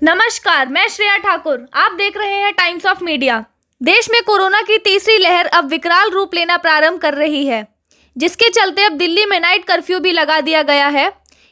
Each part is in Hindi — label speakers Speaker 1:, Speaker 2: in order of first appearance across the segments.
Speaker 1: नमस्कार, मैं श्रेया ठाकुर। आप देख रहे हैं टाइम्स ऑफ मीडिया। देश में कोरोना की तीसरी लहर अब विकराल रूप लेना प्रारंभ कर रही है, जिसके चलते अब दिल्ली में नाइट कर्फ्यू भी लगा दिया गया है।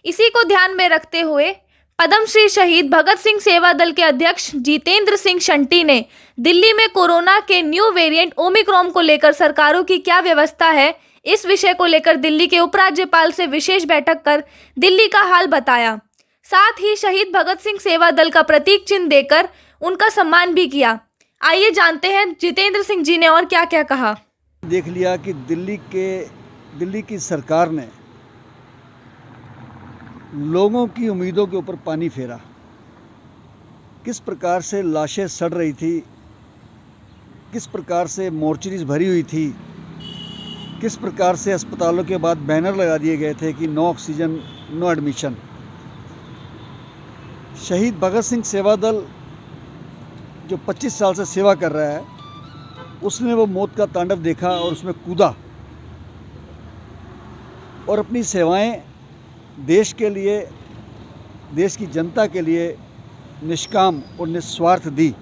Speaker 1: इसी को ध्यान में रखते हुए पद्मश्री शहीद भगत सिंह सेवा दल के अध्यक्ष जितेंद्र सिंह शंटी ने दिल्ली में कोरोना के न्यू वेरिएंट ओमिक्रॉन को लेकर सरकारों की क्या व्यवस्था है, इस विषय को लेकर दिल्ली के उपराज्यपाल से विशेष बैठक कर दिल्ली का हाल बताया। साथ ही शहीद भगत सिंह सेवा दल का प्रतीक चिन्ह देकर उनका सम्मान भी किया। आइए जानते हैं जितेंद्र सिंह जी ने और क्या क्या कहा।
Speaker 2: देख लिया कि दिल्ली की सरकार ने लोगों की उम्मीदों के ऊपर पानी फेरा। किस प्रकार से लाशें सड़ रही थी, किस प्रकार से मोर्चरीज भरी हुई थी, किस प्रकार से अस्पतालों के बाद बैनर लगा दिए गए थे कि नो ऑक्सीजन नो एडमिशन। शहीद भगत सिंह सेवा दल जो 25 साल से सेवा कर रहा है, उसने वो मौत का तांडव देखा और उसमें कूदा और अपनी सेवाएं देश के लिए, देश की जनता के लिए निष्काम और निस्वार्थ दी।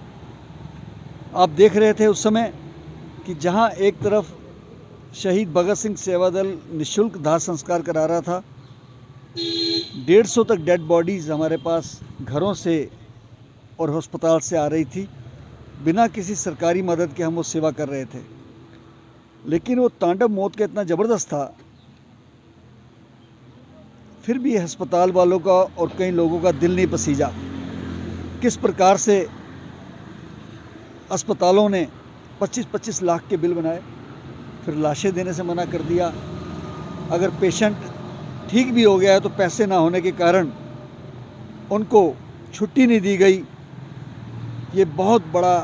Speaker 2: आप देख रहे थे उस समय कि जहां एक तरफ शहीद भगत सिंह सेवा दल निःशुल्क दाह संस्कार करा रहा था, 150 तक डेड बॉडीज़ हमारे पास घरों से और अस्पताल से आ रही थी। बिना किसी सरकारी मदद के हम वो सेवा कर रहे थे, लेकिन वो तांडव मौत का इतना ज़बरदस्त था, फिर भी अस्पताल वालों का और कई लोगों का दिल नहीं पसीजा। किस प्रकार से अस्पतालों ने 25-25 लाख के बिल बनाए, फिर लाशें देने से मना कर दिया। अगर पेशेंट ठीक भी हो गया है तो पैसे ना होने के कारण उनको छुट्टी नहीं दी गई। ये बहुत बड़ा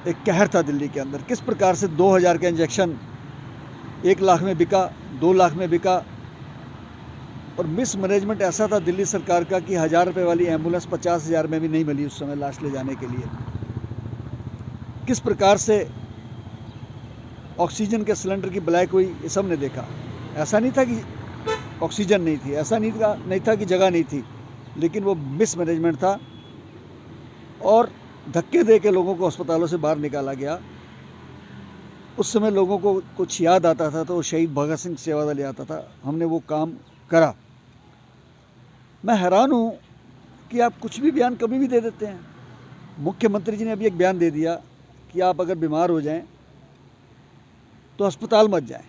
Speaker 2: एक कहर था दिल्ली के अंदर। किस प्रकार से 2000 का इंजेक्शन 1 लाख में बिका, 2 लाख में बिका। और मिस मैनेजमेंट ऐसा था दिल्ली सरकार का कि 1000 रुपये वाली एम्बुलेंस 50,000 में भी नहीं मिली उस समय लाश ले जाने के लिए। किस प्रकार से ऑक्सीजन के सिलेंडर की ब्लैक हुई, ये सब ने देखा। ऐसा नहीं था कि ऑक्सीजन नहीं थी, ऐसा नहीं था कि जगह नहीं थी, लेकिन वो मिस मैनेजमेंट था और धक्के दे के लोगों को अस्पतालों से बाहर निकाला गया। उस समय लोगों को कुछ याद आता था तो शहीद भगत सिंह सेवा दल आता था। हमने वो काम करा। मैं हैरान हूँ कि आप कुछ भी बयान कभी भी दे देते हैं। मुख्यमंत्री जी ने अभी एक बयान दे दिया कि आप अगर बीमार हो जाएं तो अस्पताल मत जाएं,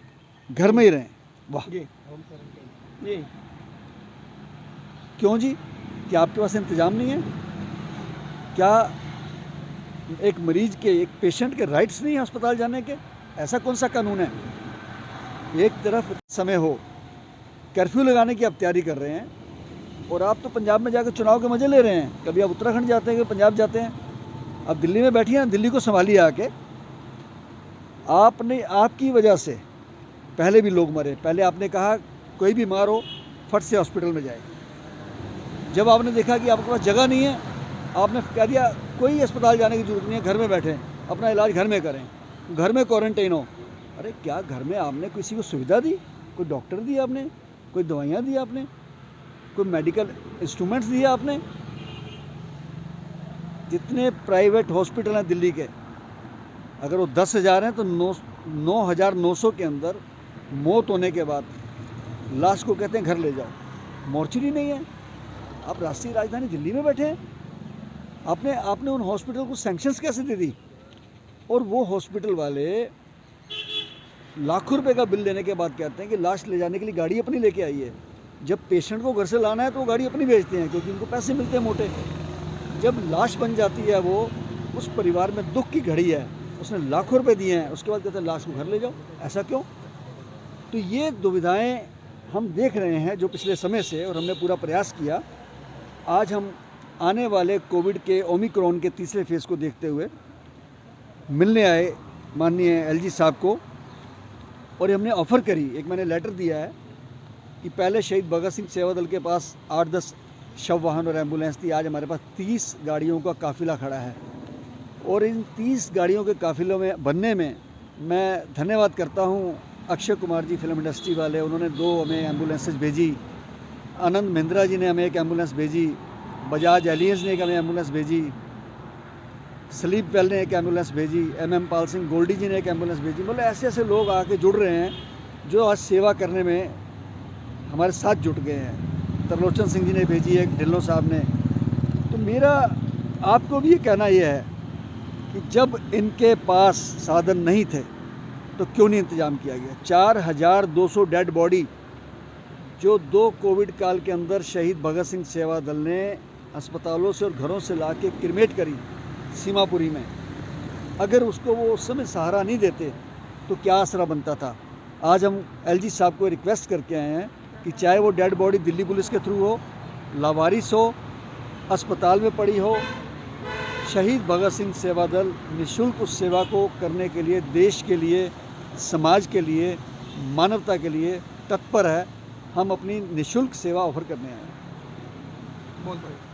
Speaker 2: घर में ही रहें। वाह, क्यों जी? क्या आपके पास इंतजाम नहीं है? क्या एक मरीज के, एक पेशेंट के राइट्स नहीं है अस्पताल जाने के? ऐसा कौन सा कानून है? एक तरफ समय हो, कर्फ्यू लगाने की आप तैयारी कर रहे हैं और आप तो पंजाब में जाकर चुनाव के मजे ले रहे हैं। कभी आप उत्तराखंड जाते हैं, कभी पंजाब जाते हैं। अब दिल्ली में बैठिए ना, दिल्ली को संभालिए आके। आपने, आपकी वजह से पहले भी लोग मरे। पहले आपने कहा कोई बीमार हो फट से हॉस्पिटल में जाए। जब आपने देखा कि आपके पास जगह नहीं है, आपने कह दिया कोई अस्पताल जाने की जरूरत नहीं है, घर में बैठें, अपना इलाज घर में करें, घर में क्वारंटाइन हो। अरे क्या घर में आपने किसी को सुविधा दी? कोई डॉक्टर दिया आपने? कोई दवाइयाँ दी आपने? कोई मेडिकल इंस्ट्रूमेंट्स दिए आपने? जितने प्राइवेट हॉस्पिटल हैं दिल्ली के, अगर वो 10,000 हैं तो 9,900 के अंदर मौत होने के बाद लाश को कहते हैं घर ले जाओ। मोर्चरी नहीं है। आप राष्ट्रीय राजधानी दिल्ली में बैठे हैं। आपने उन हॉस्पिटल को सैंक्शंस कैसे दे दी? और वो हॉस्पिटल वाले लाखों रुपए का बिल लेने के बाद कहते हैं कि लाश ले जाने के लिए गाड़ी अपनी लेके आइए। जब पेशेंट को घर से लाना है तो वो गाड़ी अपनी भेजते हैं, क्योंकि उनको पैसे मिलते हैं मोटे। जब लाश बन जाती है, वो उस परिवार में दुख की घड़ी है, उसने लाखों रुपए दिए हैं, उसके बाद कहते हैं लाश को घर ले जाओ। ऐसा क्यों? तो ये दुविधाएं हम देख रहे हैं जो पिछले समय से, और हमने पूरा प्रयास किया। आज हम आने वाले कोविड के ओमिक्रॉन के तीसरे फेज़ को देखते हुए मिलने आए माननीय एलजी साहब को, और हमने ऑफ़र करी, एक मैंने लेटर दिया है कि पहले शहीद भगत सिंह सेवा दल के पास 8-10 शव वाहन और एम्बुलेंस थी। आज हमारे पास 30 गाड़ियों का काफ़िला खड़ा है, और इन 30 गाड़ियों के काफ़िलों में बनने में मैं धन्यवाद करता हूँ अक्षय कुमार जी, फिल्म इंडस्ट्री वाले। उन्होंने 2 हमें एम्बुलेंसेज भेजी। आनंद महिंद्रा जी ने हमें एक एम्बुलेंस भेजी। बजाज एलियंस ने एक हमें एम्बुलेंस भेजी, स्लीप वेल ने एक एम्बुलेंस भेजी, MM पाल सिंह गोल्डी जी ने एक एम्बुलेंस भेजी। मतलब ऐसे ऐसे लोग आके जुड़ रहे हैं जो आज सेवा करने में हमारे साथ जुट गए हैं। त्रिलोचन सिंह जी ने भेजी है, ढिल्लों साहब ने। तो मेरा आपको भी ये कहना ये है कि जब इनके पास साधन नहीं थे तो क्यों नहीं इंतज़ाम किया गया। 4200 डेड बॉडी जो 2 कोविड काल के अंदर शहीद भगत सिंह सेवा दल ने अस्पतालों से और घरों से ला के क्रिमेट करी सीमापुरी में, अगर उसको वो उस समय सहारा नहीं देते तो क्या आसरा बनता था। आज हम LG साहब को रिक्वेस्ट करके आए हैं कि चाहे वो डेड बॉडी दिल्ली पुलिस के थ्रू हो, लावारिस हो, अस्पताल में पड़ी हो, शहीद भगत सिंह सेवा दल निःशुल्क उस सेवा को करने के लिए, देश के लिए, समाज के लिए, मानवता के लिए तत्पर है। हम अपनी निःशुल्क सेवा ऑफर करने आए हैं।
Speaker 3: बहुत बढ़िया।